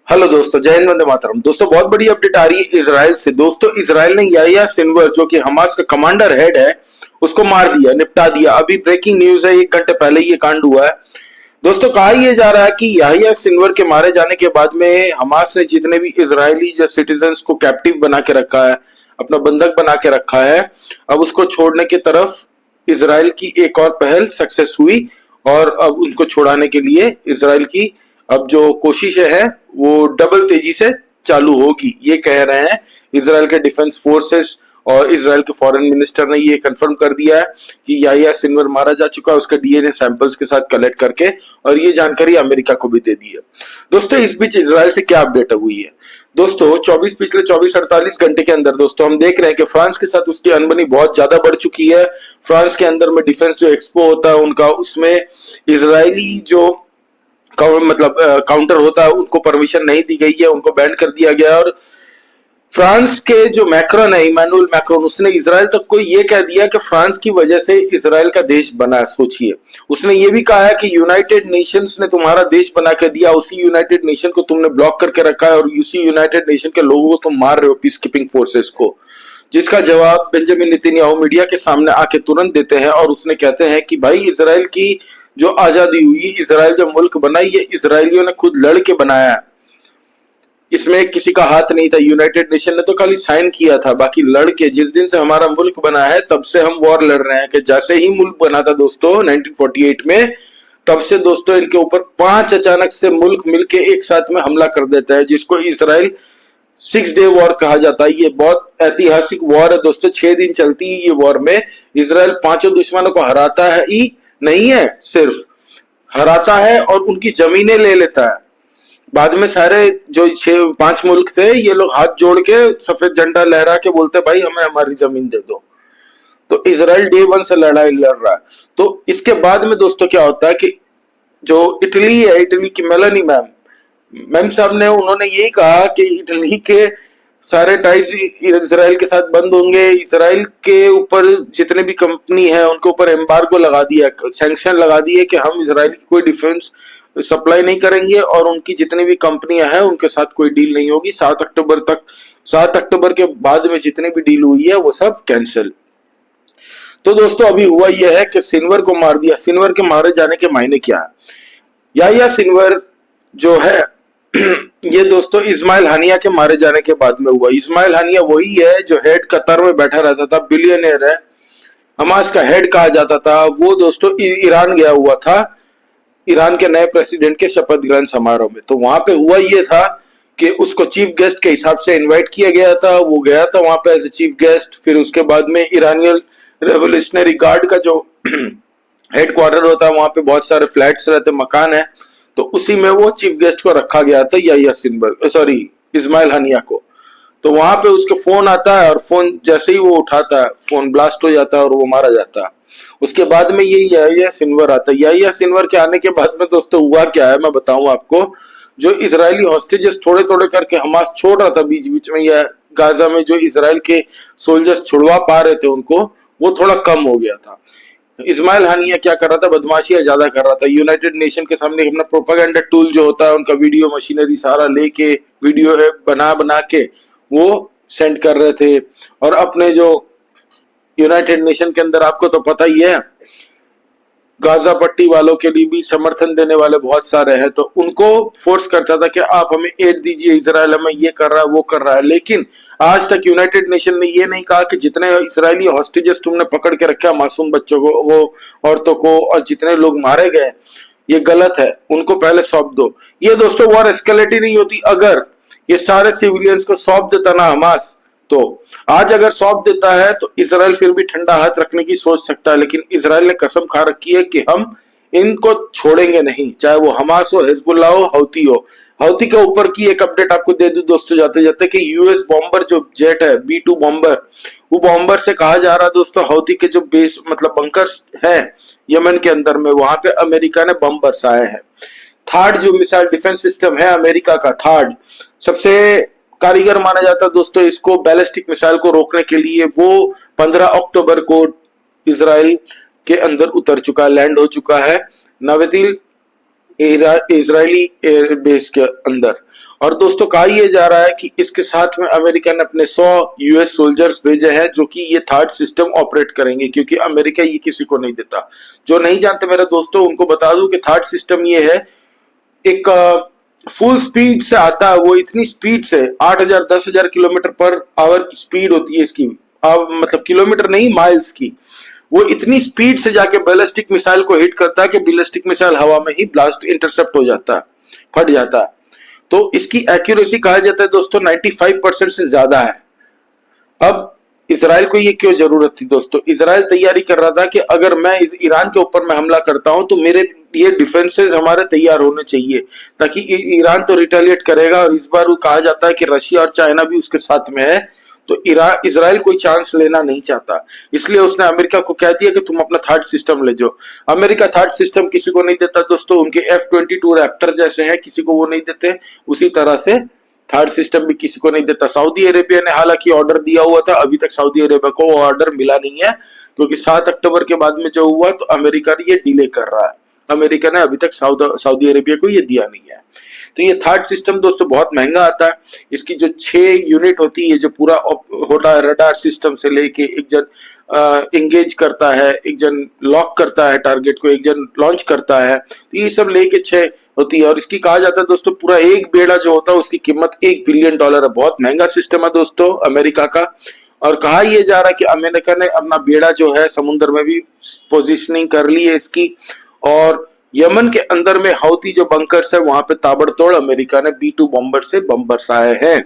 Hello दोस्तों, जय हिंद, वंदे मातरम। दोस्तों, बहुत बड़ी अपडेट आ रही है इजराइल से। दोस्तों, इजराइल ने याहिया सिनवर, जो कि हमास का कमांडर हेड है, उसको मार दिया, निपटा दिया। अभी ब्रेकिंग न्यूज है, 1 घंटे पहले ये कांड हुआ है। दोस्तों, कहा यह जा रहा है कि याहिया सिनवर के मारे जाने के बाद में हमास ने जितने भी इजरायली जो सिटीजन्स को कैप्टिव बना के रखा है, अपना बंधक बना के रखा है, अब उसको छोड़ने की तरफ इजराइल की एक और पहल सक्सेस हुई। और अब उनको छुड़ाने के लिए इजराइल की अब जो कोशिशें हैं वो डबल तेजी से चालू होगी, ये कह रहे हैं इजराइल के डिफेंस फोर्सेस। और इजराइल के फॉरेन मिनिस्टर ने ये कंफर्म कर दिया है कि याहिया सिनवर मारा जा चुका है, उसका डीएनए सैंपल्स के साथ कलेक्ट करके, और ये जानकारी अमेरिका को भी दे दी है। दोस्तों, इस बीच इजराइल से क्या अपडेट हुई है? दोस्तों, पिछले 24-48 घंटे के अंदर दोस्तों हम देख रहे हैं कि फ्रांस के साथ उसकी अनबनी बहुत ज्यादा बढ़ चुकी है। फ्रांस के अंदर में डिफेंस जो एक्सपो होता है उनका, उसमें इजरायली जो काउंटर होता है उनको परमिशन नहीं दी गई है, उनको बैन कर दिया गया है। और फ्रांस के जो मैक्रोन है, इमानुएल मैक्रोन, उसने इजराइल तक को ये कह दिया कि फ्रांस की वजह से इजराइल का देश बना है। सोचिए, उसने ये भी कहा है कि यूनाइटेड नेशंस ने तुम्हारा देश बना के दिया, उसी यूनाइटेड नेशन को तुमने ब्लॉक करके रखा है, और उसी यूनाइटेड नेशन के लोगों को तुम मार रहे हो, पीस कीपिंग फोर्सेस को। जिसका जवाब बेंजामिन नेतन्याहू मीडिया के सामने आके तुरंत देते हैं, और उसने कहते हैं कि भाई, इजराइल की जो आजादी हुई, इजराइल जो मुल्क बना, ये इसराइलियों ने खुद लड़ के बनाया है, इसमें किसी का हाथ नहीं था। यूनाइटेड नेशन ने तो खाली साइन किया था, बाकी लड़ के, जिस दिन से हमारा मुल्क बना है तब से हम वॉर लड़ रहे हैं। कि जैसे ही मुल्क बना था दोस्तों 1948 में, तब से दोस्तों इनके ऊपर 5 अचानक से मुल्क मिलके एक साथ में हमला कर देता है, जिसको इसराइल 6 डे वॉर कहा जाता है। ये बहुत ऐतिहासिक वॉर है दोस्तों, 6 दिन चलती है ये वॉर में। इसराइल 5 दुश्मनों को हराता है ही नहीं है, सिर्फ हराता है और उनकी जमीनें ले लेता है। बाद में सारे जो 5 मुल्क थे, ये लोग हाथ जोड़ के सफेद झंडा लहरा के बोलते भाई हमें हमारी जमीन दे दो। तो इसराइल डे 1 से लड़ाई लड़ रहा है। तो इसके बाद में दोस्तों क्या होता है कि जो इटली है, इटली की मेलानी मैम साहब ने, उन्होंने यही कहा कि इटली के सारे टाइज इसराइल के साथ बंद होंगे। इसराइल के ऊपर जितने भी कंपनी है उनके ऊपर एम्बार्गो लगा दिया, सैंक्शन लगा दिए कि हम इसराइल की कोई डिफेंस सप्लाई नहीं करेंगे, और उनकी जितनी भी कंपनियां हैं उनके साथ कोई डील नहीं होगी 7 अक्टूबर तक। 7 अक्टूबर के बाद में जितनी भी डील हुई है वो सब कैंसिल। तो दोस्तों, अभी हुआ यह है कि सिनवर को मार दिया। सिनवर के मारे जाने के मायने क्या है? याहिया सिनवर जो है ये दोस्तों इस्माइल हानिया के मारे जाने के बाद में हुआ। इस्माइल हानिया वही है जो हेड कतर में बैठा रहता था, बिलियनियर है, हमास का हेड कहा जाता था। वो दोस्तों ईरान गया हुआ था, ईरान के नए प्रेसिडेंट के शपथ ग्रहण समारोह में। तो वहां पे हुआ ये था कि उसको चीफ गेस्ट के हिसाब से इनवाइट किया गया था। वो गया था वहां पे एज ए चीफ गेस्ट। फिर उसके बाद में ईरानियन रेवोल्यूशनरी गार्ड का जो हेडक्वार्टर होता है, वहां पे बहुत सारे फ्लैट्स रहते, मकान है, तो उसी में वो चीफ गेस्ट को रखा गया था, याहिया सिनवर, सॉरी, इस्माइल हानिया को। तो वहां पे उसके फोन आता है, और फोन जैसे ही वो उठाता है, फोन ब्लास्ट हो जाता है और वो मारा जाता है। उसके बाद में ये याहिया सिनवर आता है। याहिया सिनवर के आने के बाद में दोस्तों हुआ क्या है, मैं बताऊं आपको। जो इजरायली हॉस्टेजेस थोड़े थोड़े करके हमास छोड़ रहा था बीच बीच में, या गाजा में जो इजराइल के सोल्जर्स छुड़वा पा रहे थे उनको, वो थोड़ा कम हो गया था। इस्माइल हानिया क्या कर रहा था? बदमाशियां ज्यादा कर रहा था। यूनाइटेड नेशन के सामने अपना प्रोपागेंडा टूल जो होता है उनका, वीडियो मशीनरी सारा लेके, वीडियो बना बना के वो सेंड कर रहे थे। और अपने जो यूनाइटेड नेशन के अंदर, आपको तो पता ही है, गाजा पट्टी वालों के लिए भी समर्थन देने वाले बहुत सारे हैं, तो उनको फोर्स करता था कि आप हमें एड दीजिए, इजराइल हमें ये कर रहा है, वो कर रहा है। लेकिन आज तक यूनाइटेड नेशन ने ये नहीं कहा कि जितने इजरायली हॉस्टेजेस तुमने पकड़ के रखा, मासूम बच्चों को, वो औरतों को, और जितने लोग मारे गए, ये गलत है, उनको पहले सौंप दो। ये दोस्तों वॉर एस्केलेट ही नहीं होती अगर ये सारे सिविलियंस को सौंप देता ना हमास। तो आज अगर सौंप देता है तो इसराइल फिर भी ठंडा हाथ रखने की सोच सकता है, लेकिन इसराइल ने कसम खा रखी है कि हम इनको छोड़ेंगे नहीं, चाहे वो हमास हो, हिजबुल्लाह हो, हौती हो। हौती के ऊपर की एक अपडेट आपको दे दूं दोस्तों जाते जाते, कि यूएस बॉम्बर जो जेट है, B-2 बॉम्बर, वो बॉम्बर से कहा जा रहा है दोस्तों, हौती के जो बेस बंकर है यमन के अंदर में, वहां पे अमेरिका ने बम बरसाए हैं। थर्ड जो मिसाइल डिफेंस सिस्टम है अमेरिका का, थर्ड सबसे कारीगर माना जाता है दोस्तों इसको, बैलिस्टिक मिसाइल को रोकने के लिए, वो 15 अक्टूबर को इसराइल के अंदर उतर चुका, लैंड हो चुका है नवेदिल इजरायली एयरबेस के अंदर। और दोस्तों कहा यह जा रहा है कि इसके साथ में अमेरिका ने अपने 100 यूएस सोल्जर्स भेजे हैं जो कि ये थर्ड सिस्टम ऑपरेट करेंगे, क्योंकि अमेरिका ये किसी को नहीं देता। जो नहीं जानते मेरे दोस्तों उनको बता दूं कि थर्ड सिस्टम ये है, एक फुल स्पीड से आता है, वो इतनी स्पीड से 8,000 10,000 किलोमीटर पर आवर की स्पीड होती है इसकी, मतलब किलोमीटर नहीं माइल्स की। वो इतनी स्पीड से जाके बैलिस्टिक मिसाइल को हिट करता है कि बैलिस्टिक मिसाइल हवा में ही ब्लास्ट इंटरसेप्ट हो जाता है, फट जाता है। तो इसकी एक्यूरेसी कहा जाता है दोस्तों 95% से ज्यादा है। अब इसराइल को ये क्यों जरूरत थी दोस्तों? इसराइल तैयारी कर रहा था कि अगर मैं ईरान के ऊपर में हमला करता हूं तो मेरे ये डिफेंसेस हमारे तैयार होने चाहिए, ताकि ईरान तो रिटेलिएट करेगा। और इस बार वो कहा जाता है कि रशिया और चाइना भी उसके साथ में है, तो इसराइल कोई चांस लेना नहीं चाहता, इसलिए उसने अमेरिका को कह दिया कि तुम अपना थर्ड सिस्टम ले जाओ। अमेरिका थर्ड सिस्टम किसी को नहीं देता दोस्तों, उनके F-22 रैप्टर जैसे हैं, किसी को वो नहीं देते। उसी तरह से थर्ड सिस्टम भी किसी को नहीं देता। सऊदी अरेबिया ने हालांकि ऑर्डर दिया हुआ था, अभी तक सऊदी अरेबिया को वो ऑर्डर मिला नहीं है, क्योंकि 7 अक्टूबर के बाद में जो हुआ तो अमेरिका ये डिले कर रहा है। अमेरिका ने अभी तक सऊदी अरेबिया को ये दिया नहीं है। तो ये थर्ड सिस्टम दोस्तों बहुत महंगा आता है। इसकी जो 6 यूनिट होती है, जो पूरा होता है रडार सिस्टम से लेके, एक जन एंगेज करता है, एक जन लॉक करता है टारगेट को, एक जन लॉन्च करता है, तो ये सब लेके 6 होती है। और इसकी कहा जाता है दोस्तों पूरा एक बेड़ा जो होता है उसकी कीमत $1 बिलियन है। बहुत महंगा सिस्टम है दोस्तों अमेरिका का। और कहा यह जा रहा है कि अमेरिका ने अपना बेड़ा जो है समुद्र में भी पोजीशनिंग कर ली है इसकी। और यमन के अंदर में हौती जो बंकर्स है वहां पे ताबड़तोड़ अमेरिका ने B-2 बॉम्बर से बम बरसाए हैं।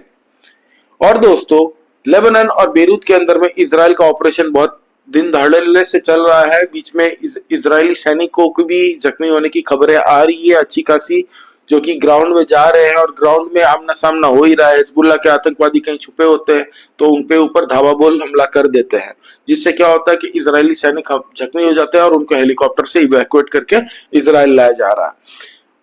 और दोस्तों लेबनान और बेरूत के अंदर में इजराइल का ऑपरेशन बहुत दिन धड़ल्ले से चल रहा है। बीच में इजरायली सैनिकों को भी जख्मी होने की खबरें आ रही है अच्छी खासी, जो कि ग्राउंड में जा रहे हैं और ग्राउंड में आमना सामना हो ही रहा है। हिजबुल्लाह के आतंकवादी कहीं छुपे होते हैं तो उनपे ऊपर धावा बोल हमला कर देते हैं, जिससे क्या होता है कि इजरायली सैनिक जख्मी हो जाते हैं और उनको हेलीकॉप्टर से इवैक्यूएट करके इजराइल लाया जा रहा है।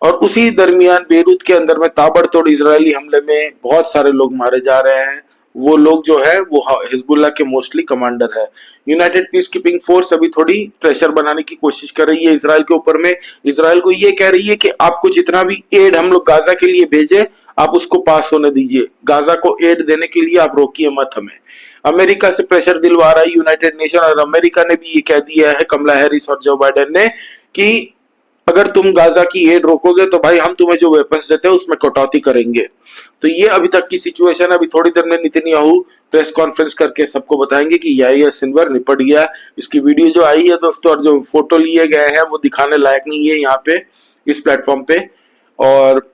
और उसी दरमियान बेरूत के अंदर में ताबड़तोड़ इजरायली हमले में बहुत सारे लोग मारे जा रहे हैं। वो लोग जो है वो हिजबुल्लाह के मोस्टली कमांडर है। यूनाइटेड पीस कीपिंग फोर्स अभी थोड़ी प्रेशर बनाने की कोशिश कर रही है इसराइल के ऊपर में। इसराइल को ये कह रही है कि आपको जितना भी एड हम लोग गाजा के लिए भेजे आप उसको पास होने दीजिए, गाजा को एड देने के लिए आप रोकिए मत हमें। अमेरिका से प्रेशर दिलवा रहा है यूनाइटेड नेशन, और अमेरिका ने भी ये कह दिया है, कमला हैरिस और जो बाइडेन ने, कि अगर तुम गाजा की एड रोकोगे तो भाई हम तुम्हें जो वेपन्स देते हैं उसमें कटौती करेंगे। तो ये अभी तक की सिचुएशन। अभी थोड़ी देर में नेतन्याहू प्रेस कॉन्फ्रेंस करके सबको बताएंगे कि याहिया सिनवर निपट गया। इसकी वीडियो जो आई है दोस्तों और जो फोटो लिए गए हैं वो दिखाने लायक नहीं है यहाँ पे इस प्लेटफॉर्म पे। और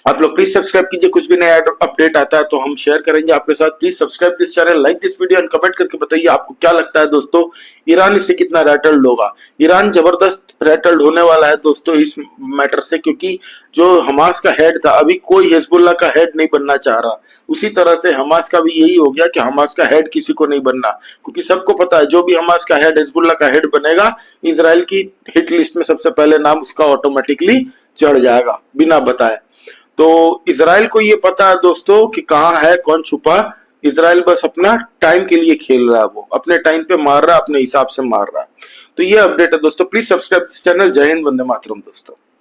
आप लोग प्लीज सब्सक्राइब कीजिए, कुछ भी नया अपडेट आता है तो हम शेयर करेंगे आपके साथ। Please subscribe this channel, like this video and comment करके बताइए आपको क्या लगता है दोस्तों, ईरान इससे कितना रैटल्ड होगा। ईरान जबरदस्त रैटल्ड होने वाला है दोस्तों इस मैटर से, क्योंकि जो हमास का हेड था, अभी कोई हिजबुल्लाह का हेड नहीं बनना चाह रहा। उसी तरह से हमास का भी यही हो गया कि हमास का हेड किसी को नहीं बनना, क्योंकि सबको पता है जो भी हमास का हेड हिजबुल्लाह का हेड बनेगा इजराइल की हिट लिस्ट में सबसे पहले नाम उसका ऑटोमेटिकली चढ़ जाएगा बिना बताए। तो इजराइल को ये पता है दोस्तों कि कहाँ है कौन छुपा। इजराइल बस अपना टाइम के लिए खेल रहा है, वो अपने टाइम पे मार रहा है, अपने हिसाब से मार रहा है। तो ये अपडेट है दोस्तों, प्लीज सब्सक्राइब दिस चैनल। जय हिंद, वंदे मातरम दोस्तों।